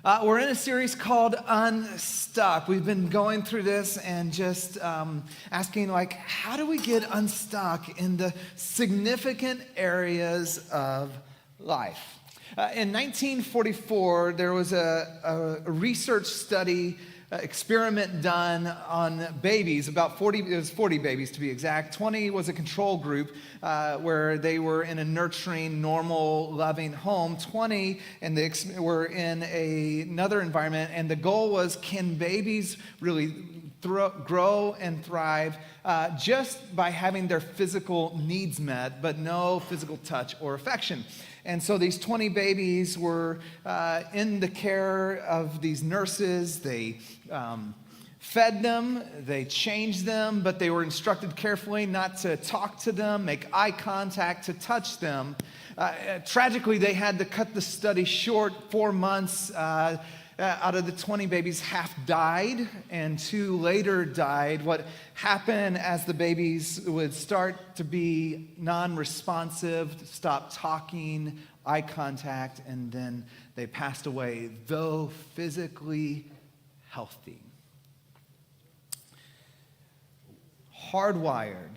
We're in a series called Unstuck. We've been going through this and just asking, how do we get unstuck in the significant areas of life? In 1944, there was a research study experiment done on babies, it was 40 babies to be exact. 20 was a control group where they were in a nurturing, normal, loving home. 20 and they were in another environment, and the goal was, can babies really grow and thrive just by having their physical needs met, but no physical touch or affection? And so these 20 babies were in the care of these nurses. They fed them, they changed them, but they were instructed carefully not to talk to them, make eye contact, to touch them. Tragically, they had to cut the study short. 4 months out of the 20 babies, half died, and 2 later died. What happened as the babies would start to be non-responsive, stop talking, eye contact, and then they passed away, though physically healthy. Hardwired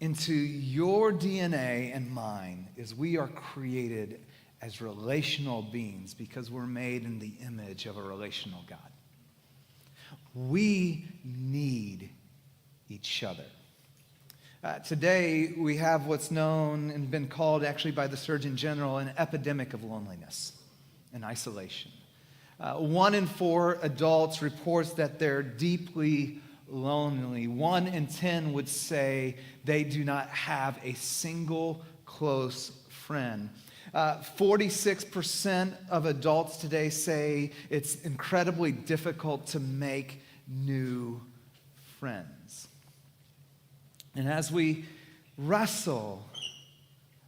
into your DNA and mine is we are created as relational beings because we're made in the image of a relational God. We need each other. Today, we have what's known and been called actually by the Surgeon General an epidemic of loneliness and isolation. 1 in 4 adults reports that they're deeply lonely. 1 in 10 would say they do not have a single close friend. 46% of adults today say it's incredibly difficult to make new friends. And as we wrestle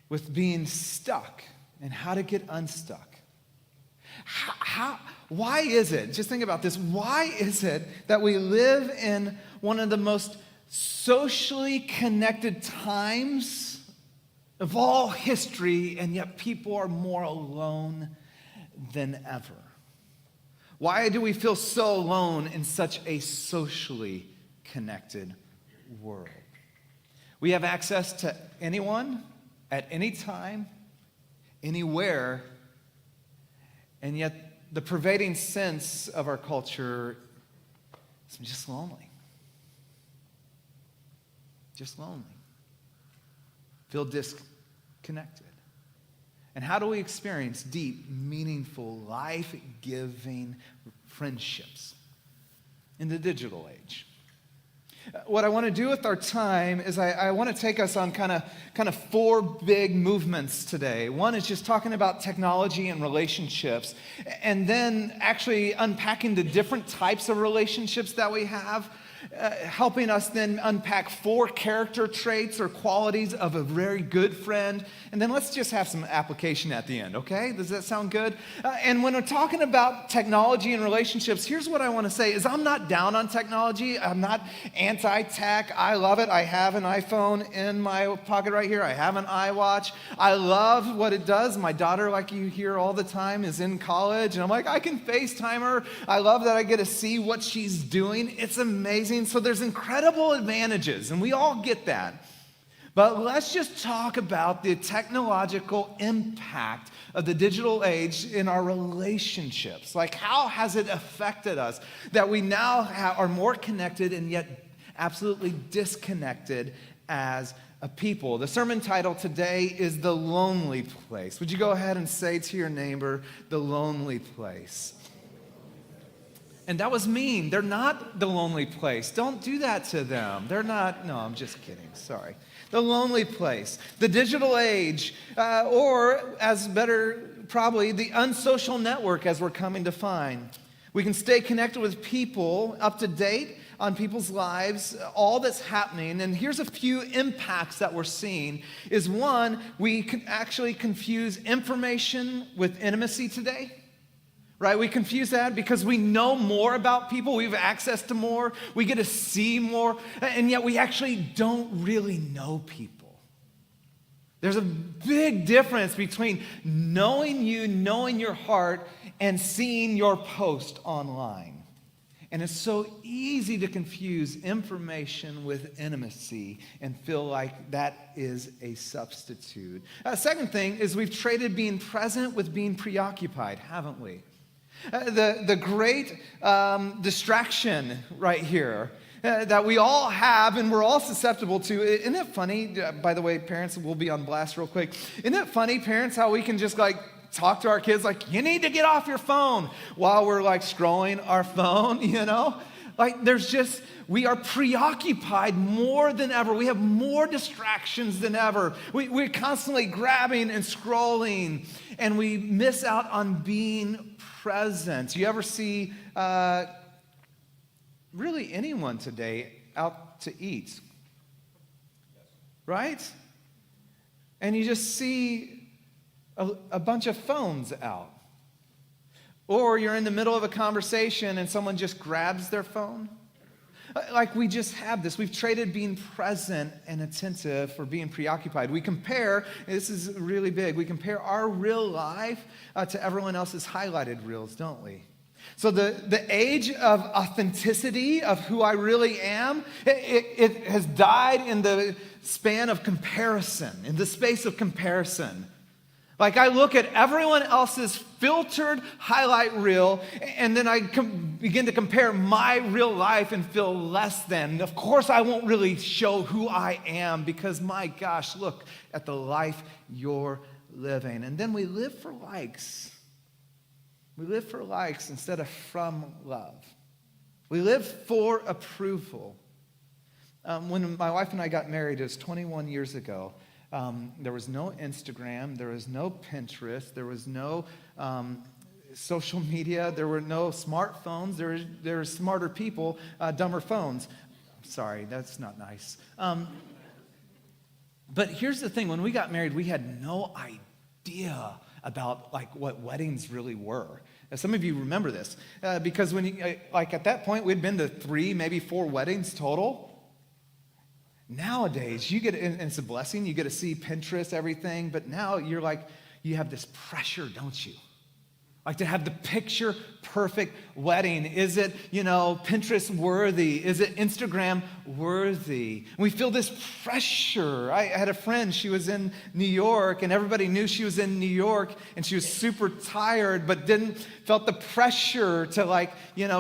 with being stuck and how to get unstuck, why is it, just think about this, why is it that we live in one of the most socially connected times of all history, and yet people are more alone than ever? Why do we feel so alone in such a socially connected world? We have access to anyone, at any time, anywhere, and yet the pervading sense of our culture is just lonely. Just lonely. Feel disconnected. And how do we experience deep, meaningful, life-giving friendships in the digital age? What I want to do with our time is I want to take us on kind of 4 big movements today. One is just talking about technology and relationships, and then actually unpacking the different types of relationships that we have, helping us then unpack 4 character traits or qualities of a very good friend. And then let's just have some application at the end, okay? Does that sound good? And when we're talking about technology and relationships, here's what I want to say is I'm not down on technology. I'm not anti-tech. I love it. I have an iPhone in my pocket right here. I have an iWatch. I love what it does. My daughter, like you hear all the time, is in college. And I'm like, I can FaceTime her. I love that I get to see what she's doing. It's amazing. So there's incredible advantages, and we all get that. But let's just talk about the technological impact of the digital age in our relationships. Like, how has it affected us that we now are more connected and yet absolutely disconnected as a people? The sermon title today is The Lonely Place. Would you go ahead and say to your neighbor, the lonely place? And that was mean. They're not the lonely place. Don't do that to them. They're not, no, I'm just kidding. Sorry. The lonely place, the digital age, or as better, probably the unsocial network as we're coming to find. We can stay connected with people, up to date on people's lives, all that's happening. And here's a few impacts that we're seeing. Is one, we can actually confuse information with intimacy today. Right? We confuse that because we know more about people. We have access to more. We get to see more. And yet we actually don't really know people. There's a big difference between knowing you, knowing your heart, and seeing your post online. And it's so easy to confuse information with intimacy and feel like that is a substitute. Second thing is we've traded being present with being preoccupied, haven't we? The great distraction right here that we all have and we're all susceptible to. Isn't it funny? By the way, parents, will be on blast real quick. Isn't it funny, parents, how we can just talk to our kids like, you need to get off your phone while we're scrolling our phone, we are preoccupied more than ever. We have more distractions than ever. We're constantly grabbing and scrolling, and we miss out on being present. You ever see really anyone today out to eat? Right? And you just see a bunch of phones out. Or you're in the middle of a conversation and someone just grabs their phone. We just have this. We've traded being present and attentive for being preoccupied. We compare, this is really big, we compare our real life to everyone else's highlighted reels, don't we? So the age of authenticity of who I really am, it has died in the span of comparison, in the space of comparison. I look at everyone else's filtered highlight reel, and then I begin to compare my real life and feel less than. Of course, I won't really show who I am because, my gosh, look at the life you're living. And then we live for likes. We live for likes instead of from love. We live for approval. When my wife and I got married, it was 21 years ago. There was no Instagram, there was no Pinterest, there was no social media, there were no smartphones, there were smarter people, dumber phones. Sorry, that's not nice. But here's the thing, when we got married, we had no idea about what weddings really were. Now, some of you remember this, because when at that point, we'd been to 3, maybe 4 weddings total. Nowadays, you get, and it's a blessing, you get to see Pinterest, everything, but now you have this pressure, don't you? To have the picture perfect wedding. Is it, Pinterest worthy? Is it Instagram worthy? We feel this pressure. I had a friend, she was in New York, and everybody knew she was in New York, and she was super tired, but felt the pressure to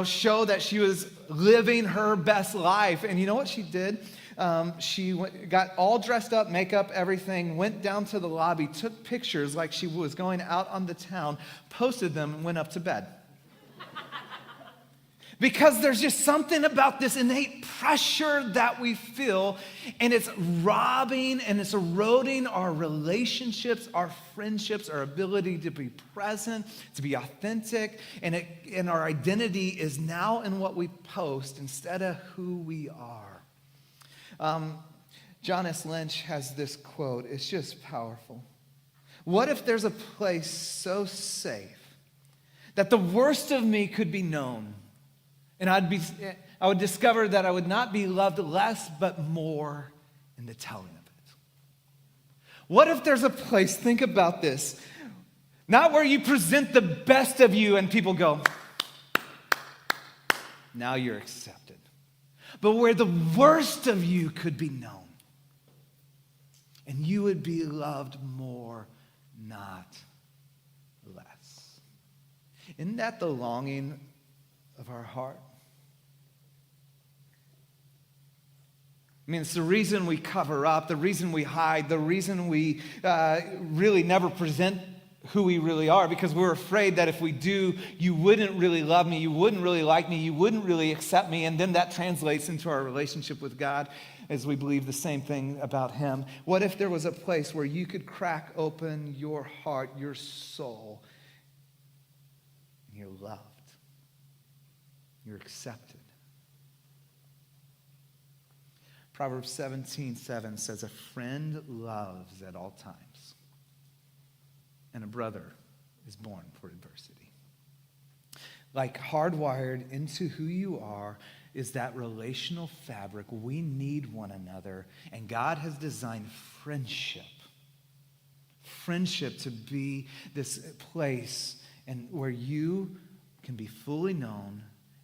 show that she was living her best life. And you know what she did? She got all dressed up, makeup, everything, went down to the lobby, took pictures like she was going out on the town, posted them, and went up to bed. Because there's just something about this innate pressure that we feel, and it's robbing and it's eroding our relationships, our friendships, our ability to be present, to be authentic, and our identity is now in what we post instead of who we are. John S. Lynch has this quote. It's just powerful. What if there's a place so safe that the worst of me could be known, and I would discover that I would not be loved less but more in the telling of it? What if there's a place, think about this, not where you present the best of you and people go, now you're accepted, but where the worst of you could be known, and you would be loved more, not less. Isn't that the longing of our heart? I mean, it's the reason we cover up, the reason we hide, the reason we really never present who we really are, because we're afraid that if we do, you wouldn't really love me, you wouldn't really like me, you wouldn't really accept me, and then that translates into our relationship with God as we believe the same thing about Him. What if there was a place where you could crack open your heart, your soul, and you're loved, you're accepted? Proverbs 17:7 says, a friend loves at all times, and a brother is born for adversity. Like hardwired into who you are is that relational fabric. We need one another, and God has designed friendship to be this place and where you can be fully known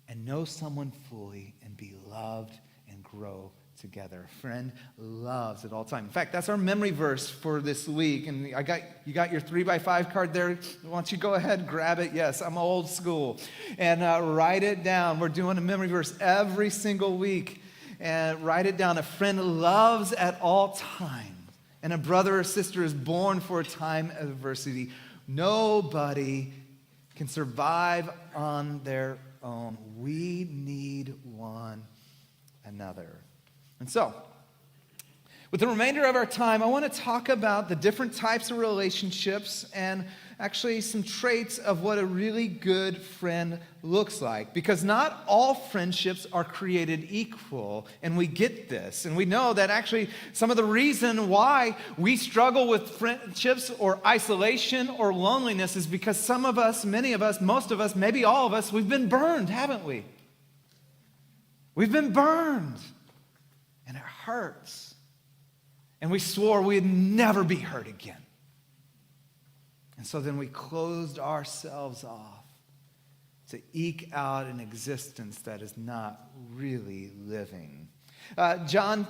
and know someone fully and be loved and grow together. A friend loves at all times. In fact, that's our memory verse for this week. And you got your 3x5 card there. Why don't you go ahead and grab it? Yes, I'm old school. And write it down. We're doing a memory verse every single week. And write it down. A friend loves at all times. And a brother or sister is born for a time of adversity. Nobody can survive on their own. We need one another. And so, with the remainder of our time, I want to talk about the different types of relationships and actually some traits of what a really good friend looks like. Because not all friendships are created equal, and we get this. And we know that actually some of the reason why we struggle with friendships or isolation or loneliness is because some of us, many of us, most of us, maybe all of us, we've been burned, haven't we? We've been burned. And it hurts. And we swore we'd never be hurt again. And so then we closed ourselves off to eke out an existence that is not really living. Dr. John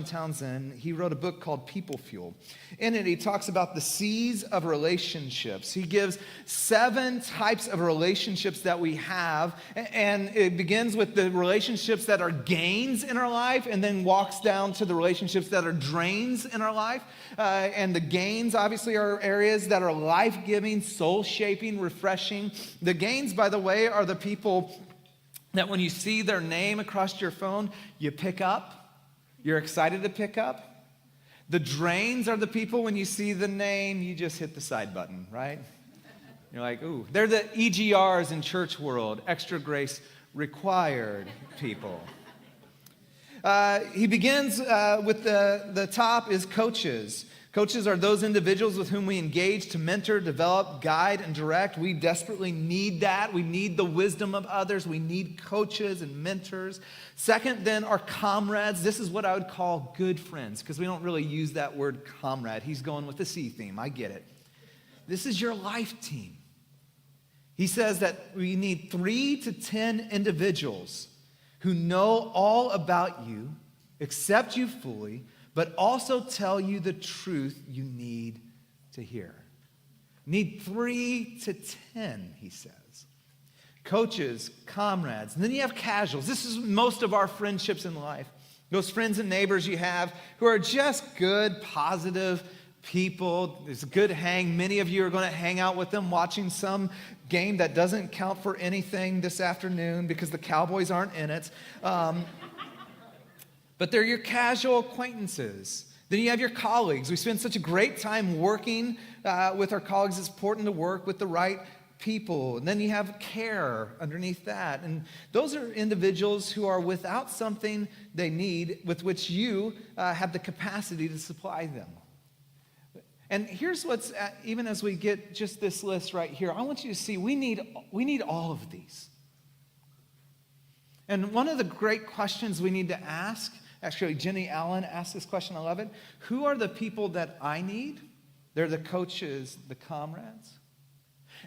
Townsend, he wrote a book called People Fuel. In it, he talks about the C's of relationships. He gives 7 types of relationships that we have, and it begins with the relationships that are gains in our life, and then walks down to the relationships that are drains in our life. And the gains, obviously, are areas that are life-giving, soul-shaping, refreshing. The gains, by the way, are the people that when you see their name across your phone, you pick up. You're excited to pick up. The drains are the people when you see the name, you just hit the side button, right? You're like, ooh. They're the EGRs in church world, extra grace required people. He begins with the top is coaches. Coaches are those individuals with whom we engage to mentor, develop, guide, and direct. We desperately need that. We need the wisdom of others. We need coaches and mentors. Second, then, are comrades. This is what I would call good friends, because we don't really use that word comrade. He's going with the C theme. I get it. This is your life team. He says that we need 3 to 10 individuals who know all about you, accept you fully, but also tell you the truth you need to hear. Need 3 to 10, he says. Coaches, comrades, and then you have casuals. This is most of our friendships in life. Those friends and neighbors you have who are just good, positive people. It's a good hang. Many of you are going to hang out with them watching some game that doesn't count for anything this afternoon because the Cowboys aren't in it. But they're your casual acquaintances. Then you have your colleagues. We spend such a great time working with our colleagues. It's important to work with the right people. And then you have care underneath that. And those are individuals who are without something they need with which you have the capacity to supply them. And here's what's, even as we get just this list right here, I want you to see we need all of these. And one of the great questions we need to ask, actually, Jenny Allen asked this question, I love it. Who are the people that I need? They're the coaches, the comrades.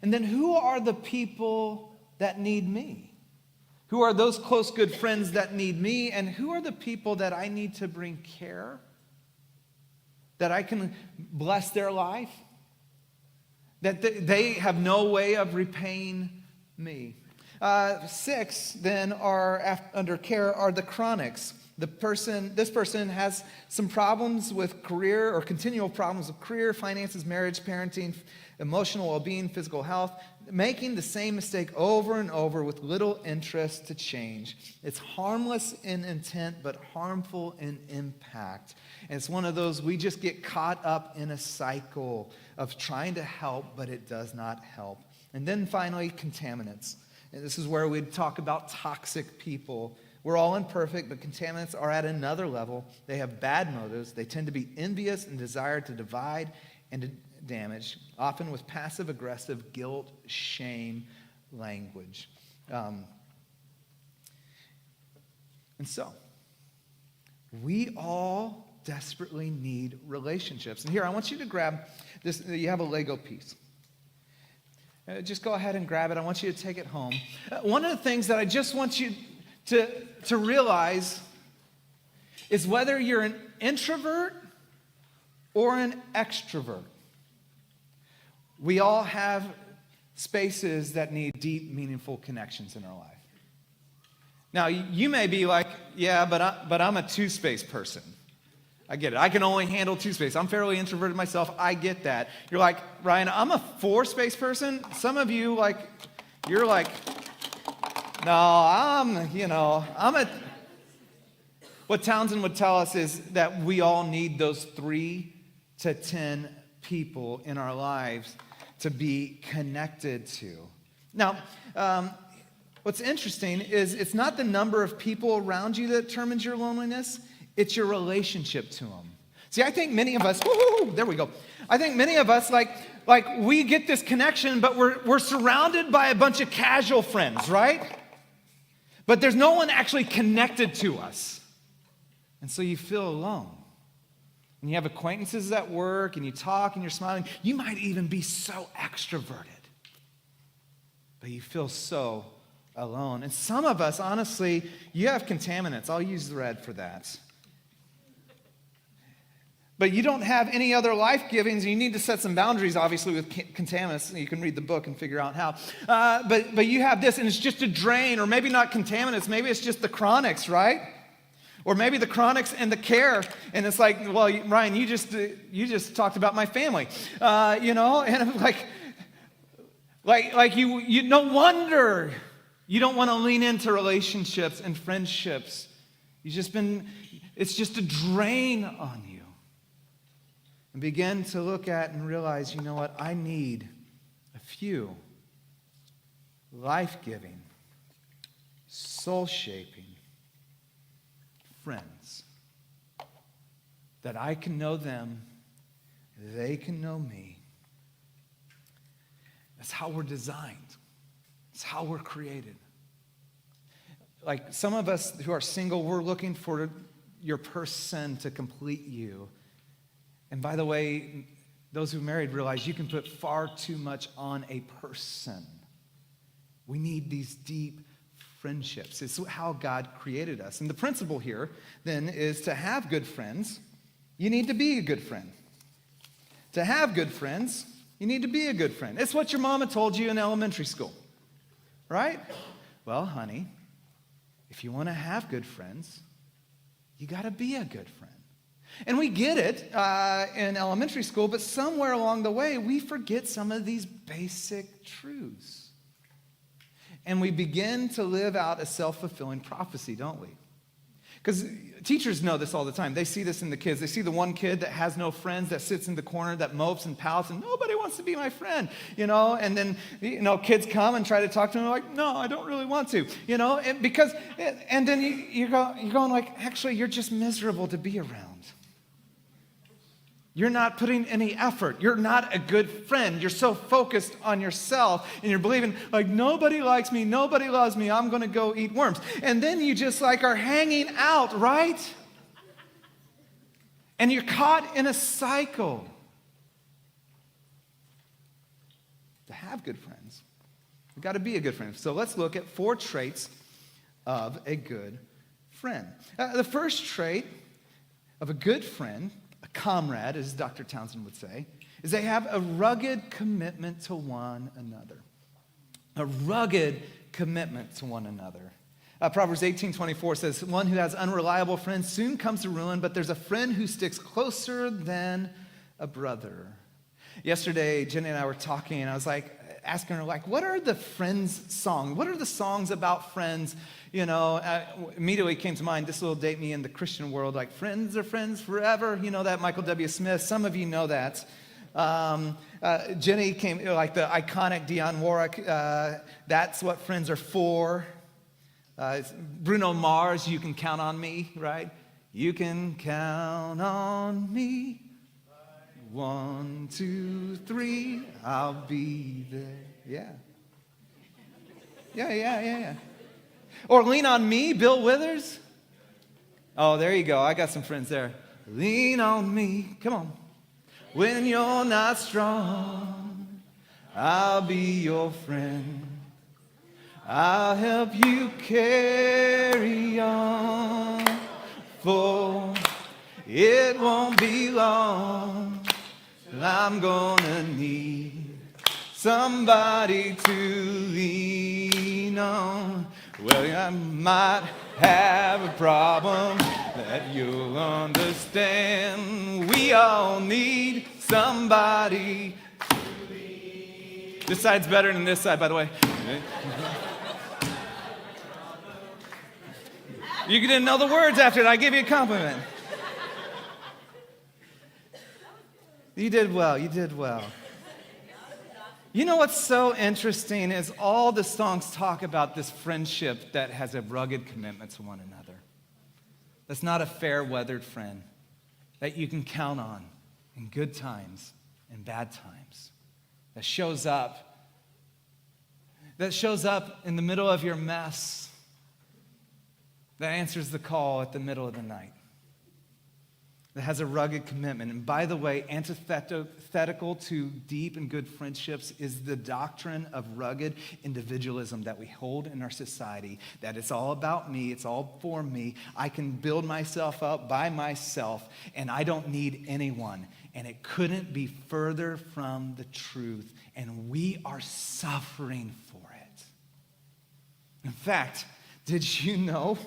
And then who are the people that need me? Who are those close, good friends that need me? And who are the people that I need to bring care? That I can bless their life? That they have no way of repaying me? 6 then are under care are the chronics. This person has some problems with career or continual problems with career, finances, marriage, parenting, emotional well-being, physical health, making the same mistake over and over with little interest to change. It's harmless in intent, but harmful in impact. And it's one of those we just get caught up in a cycle of trying to help, but it does not help. And then finally, contaminants. And this is where we talk about toxic people. We're all imperfect, but contaminants are at another level. They have bad motives. They tend to be envious and desire to divide and to damage, often with passive-aggressive guilt, shame language. And so, we all desperately need relationships. And here, I want you to grab this. You have a Lego piece. Just go ahead and grab it. I want you to take it home. One of the things that I just want you to realize is whether you're an introvert or an extrovert. We all have spaces that need deep, meaningful connections in our life. Now, you may be like, yeah, but I'm a two-space person. I get it. I can only handle two-space. I'm fairly introverted myself. I get that. You're like, Ryan, I'm a four-space person. Some of you, you're like, no, I'm a... What Townsend would tell us is that we all need those 3 to 10 people in our lives to be connected to. Now, what's interesting is it's not the number of people around you that determines your loneliness, it's your relationship to them. See, I think many of us, there we go. I think many of us, like we get this connection, but we're surrounded by a bunch of casual friends, right? But there's no one actually connected to us. And so you feel alone. And you have acquaintances at work, and you talk, and you're smiling. You might even be so extroverted. But you feel so alone. And some of us, honestly, you have contaminants. I'll use the red for that. But you don't have any other life givings. You need to set some boundaries, obviously, with contaminants. You can read the book and figure out how. But you have this, and it's just a drain, or maybe not contaminants. Maybe it's just the chronics, right? Or maybe the chronics and the care, and it's like, well, Ryan, you just talked about my family, and I'm like you. No wonder you don't want to lean into relationships and friendships. It's just a drain on you. And begin to look at and realize, you know what? I need a few life-giving, soul-shaping friends that I can know them, they can know me. That's how we're designed. It's how we're created. Like some of us who are single, we're looking for your person to complete you. And by the way, those who are married realize you can put far too much on a person. We need these deep friendships. It's how God created us. And the principle here, then, is to have good friends, you need to be a good friend. To have good friends, you need to be a good friend. It's what your mama told you in elementary school, right? Well, honey, if you want to have good friends, you got to be a good friend. And we get it in elementary school, but somewhere along the way, we forget some of these basic truths. And we begin to live out a self-fulfilling prophecy, don't we? Because teachers know this all the time. They see this in the kids. They see the one kid that has no friends, that sits in the corner, that mopes and pouts, and nobody wants to be my friend, And then, kids come and try to talk to them, like, no, I don't really want to, and then you're going like, actually, you're just miserable to be around. You're not putting any effort. You're not a good friend. You're so focused on yourself, and you're believing, like, nobody likes me, nobody loves me, I'm going to go eat worms. And then you just, are hanging out, right? And you're caught in a cycle. To have good friends, we've got to be a good friend. So let's look at 4 traits of a good friend. The first trait of a good friend, a comrade, as Dr. Townsend would say, is they have a rugged commitment to one another. A rugged commitment to one another. Proverbs 18:24 says, one who has unreliable friends soon comes to ruin, but there's a friend who sticks closer than a brother. Yesterday, Jenny and I were talking, and I was asking her, what are the friends songs? What are the songs about friends? Immediately came to mind, this will date me in the Christian world, like friends are friends forever. That Michael W. Smith. Some of you know that. Jenny came, like the iconic Dionne Warwick, That's What Friends Are For. Bruno Mars, You Can Count on Me, right? You can count on me. 1, 2, 3, I'll be there. Yeah. Or Lean on Me, Bill Withers. Oh, there you go. I got some friends there. Lean on me. Come on. When you're not strong, I'll be your friend. I'll help you carry on, for it won't be long till I'm gonna need somebody to lean on. Well, I might have a problem that you'll understand. We all need somebody. This side's better than this side, by the way. You didn't know the words after it. I give you a compliment. You did well. You did well. You know what's so interesting is all the songs talk about this friendship that has a rugged commitment to one another. That's not a fair-weathered friend that you can count on in good times and bad times. That shows up in the middle of your mess. That answers the call at the middle of the night. That has a rugged commitment. And by the way, antithetical to deep and good friendships is the doctrine of rugged individualism that we hold in our society, that it's all about me, it's all for me. I can build myself up by myself, and I don't need anyone. And it couldn't be further from the truth. And we are suffering for it. In fact, did you know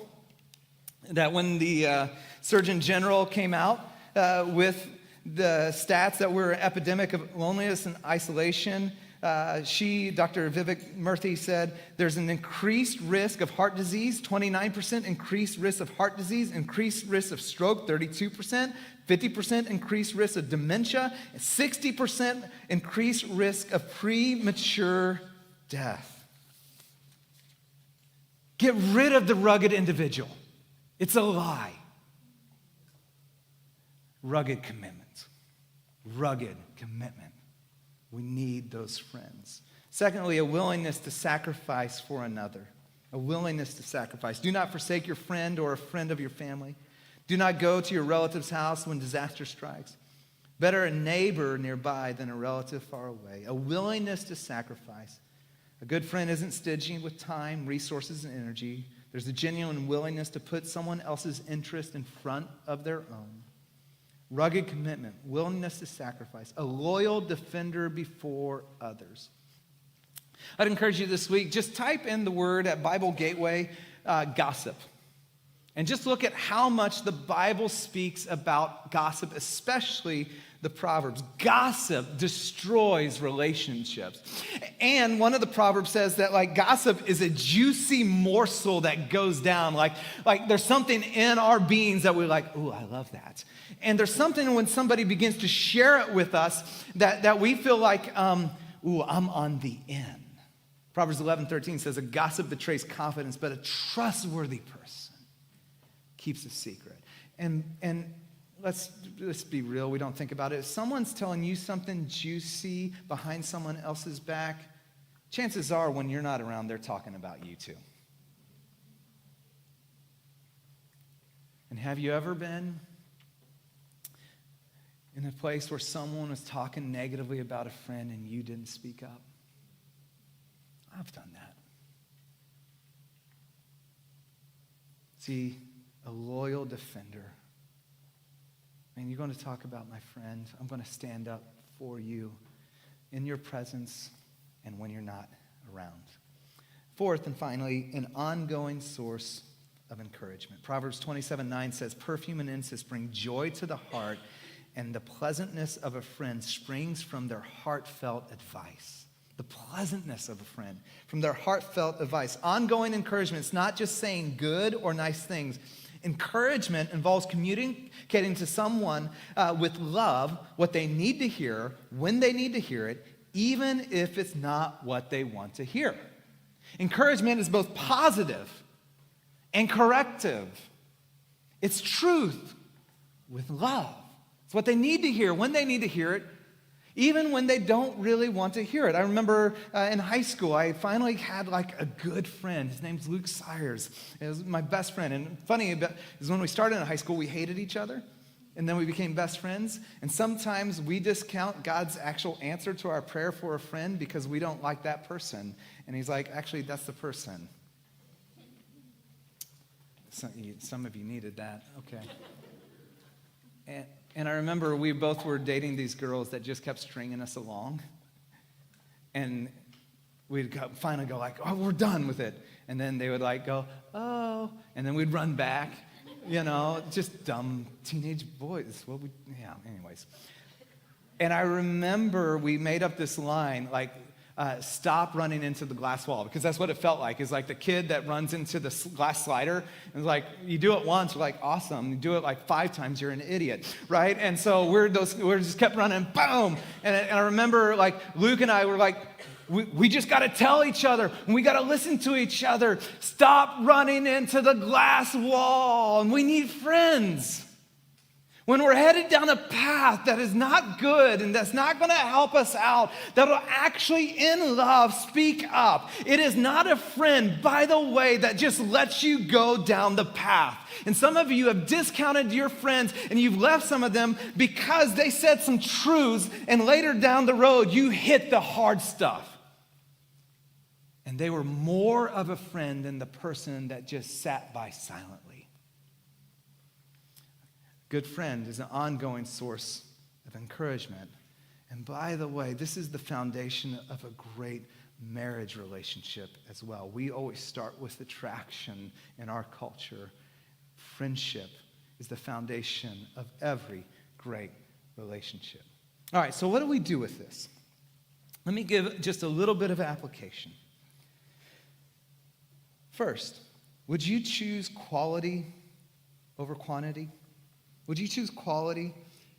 that when the Surgeon General came out with the stats that we're an epidemic of loneliness and isolation, Dr. Vivek Murthy, said there's an increased risk of heart disease, 29% increased risk of heart disease, increased risk of stroke, 32%, 50% increased risk of dementia, 60% increased risk of premature death. Get rid of the rugged individual. It's a lie. Rugged commitment. Rugged commitment. We need those friends. Secondly, a willingness to sacrifice for another. A willingness to sacrifice. Do not forsake your friend or a friend of your family. Do not go to your relative's house when disaster strikes. Better a neighbor nearby than a relative far away. A willingness to sacrifice. A good friend isn't stingy with time, resources, and energy. There's a genuine willingness to put someone else's interest in front of their own. Rugged commitment, willingness to sacrifice, a loyal defender before others. I'd encourage you this week, just type in the word at Bible Gateway, gossip. And just look at how much the Bible speaks about gossip, especially the Proverbs. Gossip destroys relationships. And one of the Proverbs says that gossip is a juicy morsel that goes down. Like there's something in our beings that we're like, ooh, I love that. And there's something when somebody begins to share it with us that we feel like, ooh, I'm on the in. Proverbs 11:13 says, a gossip betrays confidence, but a trustworthy person keeps a secret. And let's be real, we don't think about it. If someone's telling you something juicy behind someone else's back, chances are when you're not around, they're talking about you too. And have you ever been in a place where someone was talking negatively about a friend and you didn't speak up? I've done that. See, a loyal defender. Man, you're going to talk about my friend. I'm going to stand up for you in your presence and when you're not around. Fourth and finally, an ongoing source of encouragement. Proverbs 27:9 says, perfume and incense bring joy to the heart, and the pleasantness of a friend springs from their heartfelt advice. The pleasantness of a friend from their heartfelt advice. Ongoing encouragement is not just saying good or nice things. Encouragement involves communicating to someone with love what they need to hear, when they need to hear it, even if it's not what they want to hear. Encouragement is both positive and corrective. It's truth with love. It's what they need to hear, when they need to hear it, even when they don't really want to hear it. I remember in high school, I finally had a good friend. His name's Luke Sayers. He was my best friend. And funny is when we started in high school, we hated each other. and then we became best friends. And sometimes we discount God's actual answer to our prayer for a friend because we don't like that person. And he's like, actually, that's the person. Some of you needed that. Okay. And I remember we both were dating these girls that just kept stringing us along. And we'd finally go like, oh, we're done with it. And then they would like go, oh. And then we'd run back. Just dumb teenage boys. Anyways. And I remember we made up this line, like, stop running into the glass wall, because that's what it felt like. It's like the kid that runs into the glass slider, and it's like, you do it once, we're like, awesome. You do it like 5 times, you're an idiot, right? And so we're just kept running, boom. And I remember, like, Luke and I were like, we just got to tell each other, and we got to listen to each other. Stop running into the glass wall, and we need friends. When we're headed down a path that is not good and that's not going to help us out, that'll actually, in love, speak up. It is not a friend, by the way, that just lets you go down the path. And some of you have discounted your friends and you've left some of them because they said some truths, and later down the road, you hit the hard stuff. And they were more of a friend than the person that just sat by silently. Good friend is an ongoing source of encouragement. And by the way, this is the foundation of a great marriage relationship as well. We always start with attraction in our culture. Friendship is the foundation of every great relationship. All right, so what do we do with this? Let me give just a little bit of application. First, would you choose quality over quantity? Would you choose quality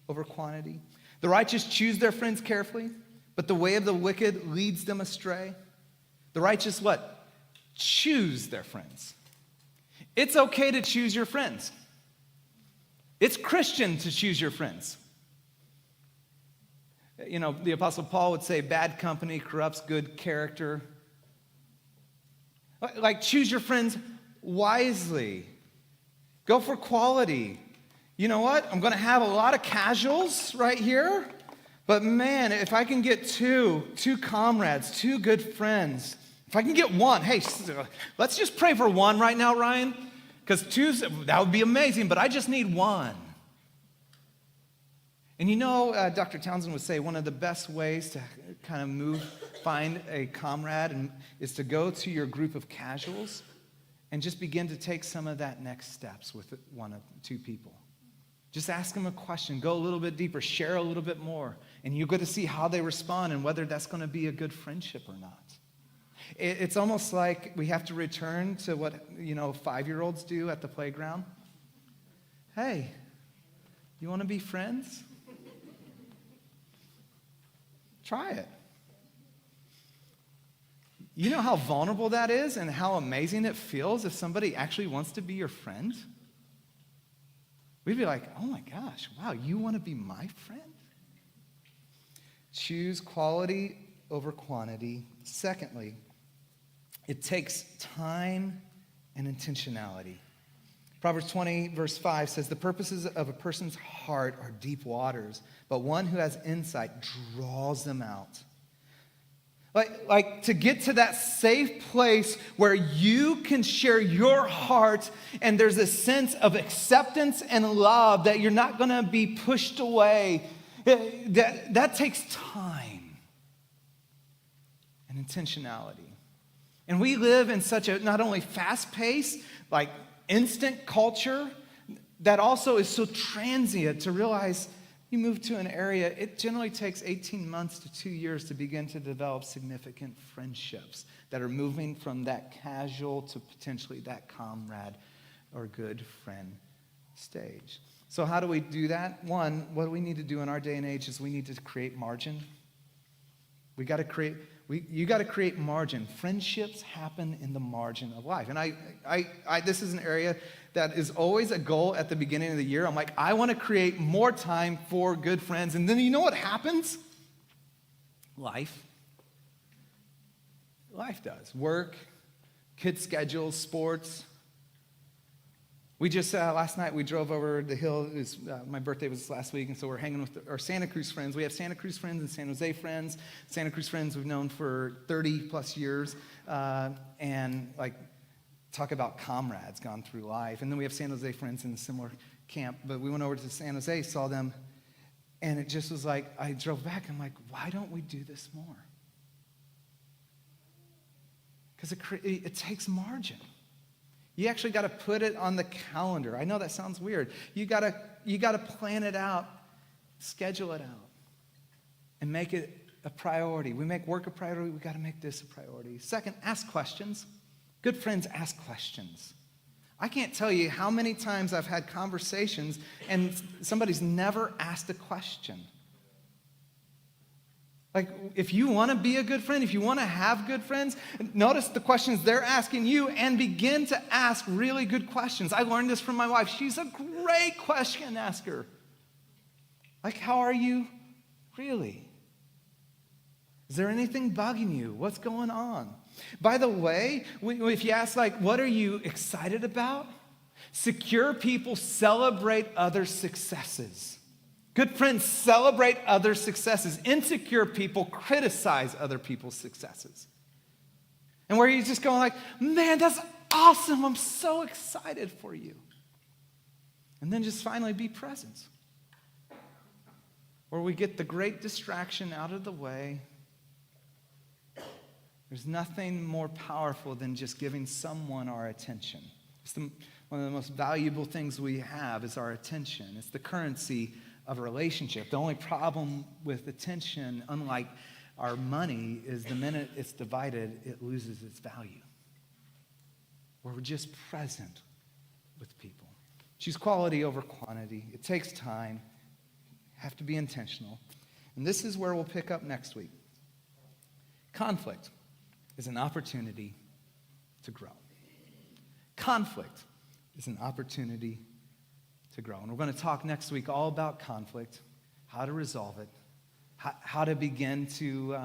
over quantity? The righteous choose their friends carefully, but the way of the wicked leads them astray. The righteous what? Choose their friends. It's okay to choose your friends. It's Christian to choose your friends. The Apostle Paul would say, bad company corrupts good character. Like, choose your friends wisely. Go for quality. You know what? I'm going to have a lot of casuals right here. But man, if I can get two comrades, 2 good friends, if I can get one, hey, let's just pray for one right now, Ryan. Because 2, that would be amazing, but I just need 1. And Dr. Townsend would say one of the best ways to kind of find a comrade is to go to your group of casuals and just begin to take some of that next steps with 1 or 2 people. Just ask them a question, go a little bit deeper, share a little bit more, and you get to see how they respond and whether that's going to be a good friendship or not. It's almost like we have to return to what 5-year-olds do at the playground. Hey, you want to be friends? Try it. You know how vulnerable that is and how amazing it feels if somebody actually wants to be your friend? We'd be like, oh my gosh, wow, you want to be my friend? Choose quality over quantity. Secondly, it takes time and intentionality. Proverbs 20, verse 5 says, the purposes of a person's heart are deep waters, but one who has insight draws them out. Like to get to that safe place where you can share your heart and there's a sense of acceptance and love that you're not going to be pushed away. That takes time and intentionality. And we live in such a not only fast-paced, like instant culture that also is so transient to realize you move to an area, it generally takes 18 months to 2 years to begin to develop significant friendships that are moving from that casual to potentially that comrade or good friend stage. So how do we do that? One, what do we need to do in our day and age is we need to create margin. You got to create margin. Friendships happen in the margin of life. And I this is an area that is always a goal at the beginning of the year. I'm like, I want to create more time for good friends. And then you know what happens? Life does. Work, kid schedules, sports. We just, last night, we drove over the hill. My birthday was last week, and so we're hanging with our Santa Cruz friends. We have Santa Cruz friends and San Jose friends. Santa Cruz friends we've known for 30-plus years, and talk about comrades gone through life. And then we have San Jose friends in a similar camp, but we went over to San Jose, saw them, and it just was like, I drove back, I'm like, why don't we do this more? Because it takes margin. You actually got to put it on the calendar. I know that sounds weird. You got to plan it out, schedule it out, and make it a priority. We make work a priority. We got to make this a priority. Second, ask questions. Good friends ask questions. I can't tell you how many times I've had conversations and somebody's never asked a question. Like, if you want to be a good friend, if you want to have good friends, notice the questions they're asking you and begin to ask really good questions. I learned this from my wife. She's a great question asker. Like, how are you really? Is there anything bugging you? What's going on? By the way, if you ask, what are you excited about? Secure people celebrate other successes. Good friends celebrate other successes. Insecure people criticize other people's successes. And where you're just going man, that's awesome. I'm so excited for you. And then just finally be present. Where we get the great distraction out of the way. There's nothing more powerful than just giving someone our attention. One of the most valuable things we have is our attention. It's the currency of a relationship. The only problem with attention, unlike our money, is the minute it's divided, it loses its value. Where we're just present with people. Choose quality over quantity. It takes time. Have to be intentional. And this is where we'll pick up next week. Conflict is an opportunity to grow. Conflict is an opportunity to grow. And we're going to talk next week all about conflict, how to resolve it, how to begin to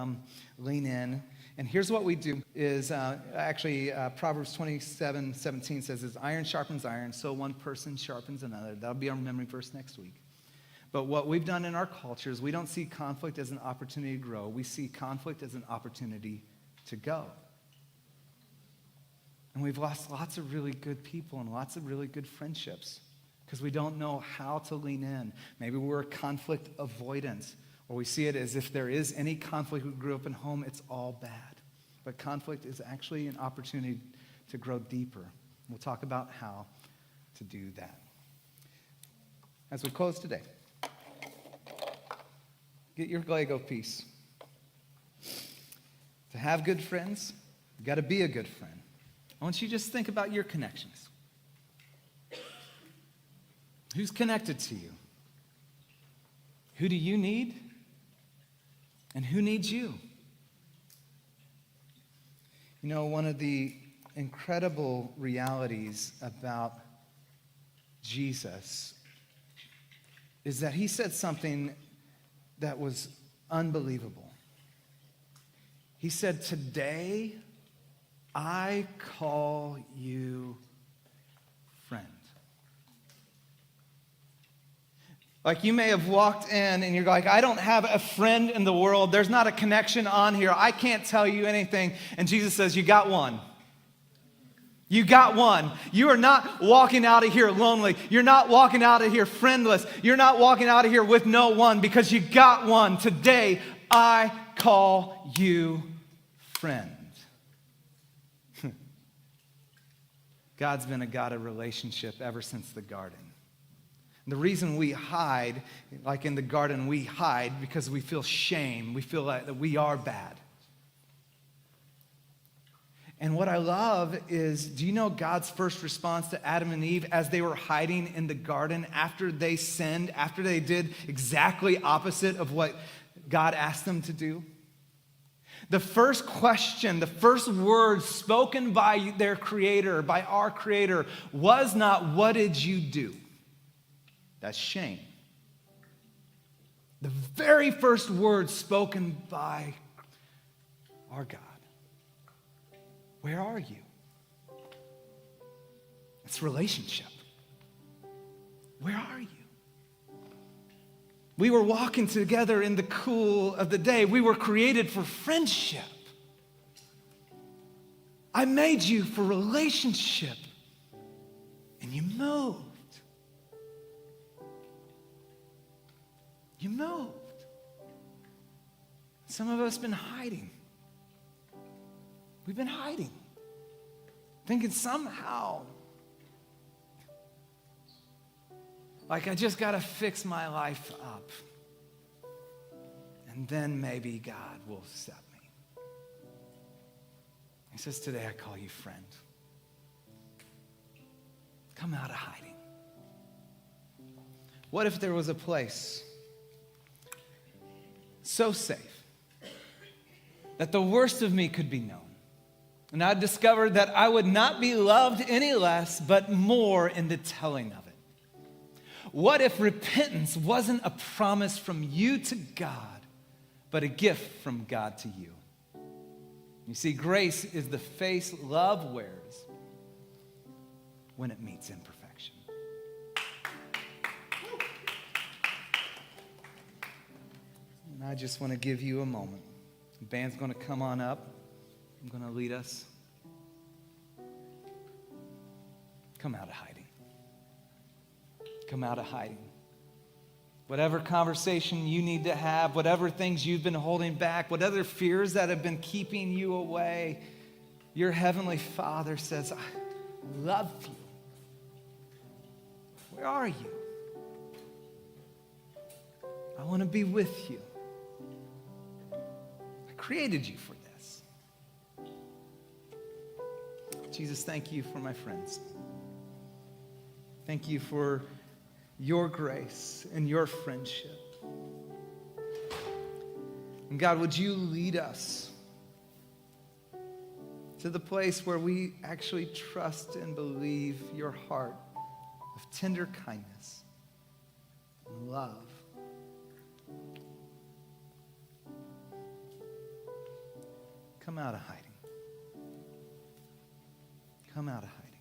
lean in. And here's what we do is Proverbs 27:17 says, as iron sharpens iron, so one person sharpens another. That'll be our memory verse next week. But what we've done in our culture is we don't see conflict as an opportunity to grow. We see conflict as an opportunity to go. And we've lost lots of really good people and lots of really good friendships because we don't know how to lean in. Maybe we're conflict avoidance, or we see it as if there is any conflict. We grew up in home, it's all bad. But conflict is actually an opportunity to grow deeper. We'll talk about how to do that. As we close today, get your Lego piece. To have good friends, you got to be a good friend. I want you to just think about your connections. Who's connected to you? Who do you need? And who needs you? You know, one of the incredible realities about Jesus is that he said something that was unbelievable. He said, today I call you friend. Like, you may have walked in and you're like, I don't have a friend in the world. There's not a connection on here. I can't tell you anything. And Jesus says, you got one. You got one. You are not walking out of here lonely. You're not walking out of here friendless. You're not walking out of here with no one, because you got one. Today, I call you friend. God's been a God of relationship ever since the garden. The reason we hide, like in the garden, we hide because we feel shame. We feel like that we are bad. And what I love is, do you know God's first response to Adam and Eve as they were hiding in the garden after they sinned, after they did exactly opposite of what God asked them to do? The first question, the first word spoken by their Creator, by our Creator, was not, what did you do? That's shame. The very first word spoken by our God. Where are you? It's relationship. Where are you? We were walking together in the cool of the day. We were created for friendship. I made you for relationship, and you moved. You moved. Some of us have been hiding. We've been hiding, thinking somehow, like I just got to fix my life up, and then maybe God will accept me. He says, today I call you friend. Come out of hiding. What if there was a place so safe that the worst of me could be known? And I discovered that I would not be loved any less, but more in the telling of it. What if repentance wasn't a promise from you to God, but a gift from God to you? You see, grace is the face love wears when it meets imperfection. And I just want to give you a moment. The band's going to come on up. I'm going to lead us. Come out of hiding. Come out of hiding. Whatever conversation you need to have, whatever things you've been holding back, whatever fears that have been keeping you away, your Heavenly Father says, I love you. Where are you? I want to be with you. I created you for this. Jesus, thank you for my friends. Thank you for your grace and your friendship. And God, would you lead us to the place where we actually trust and believe your heart of tender kindness and love. Come out of hiding. Come out of hiding.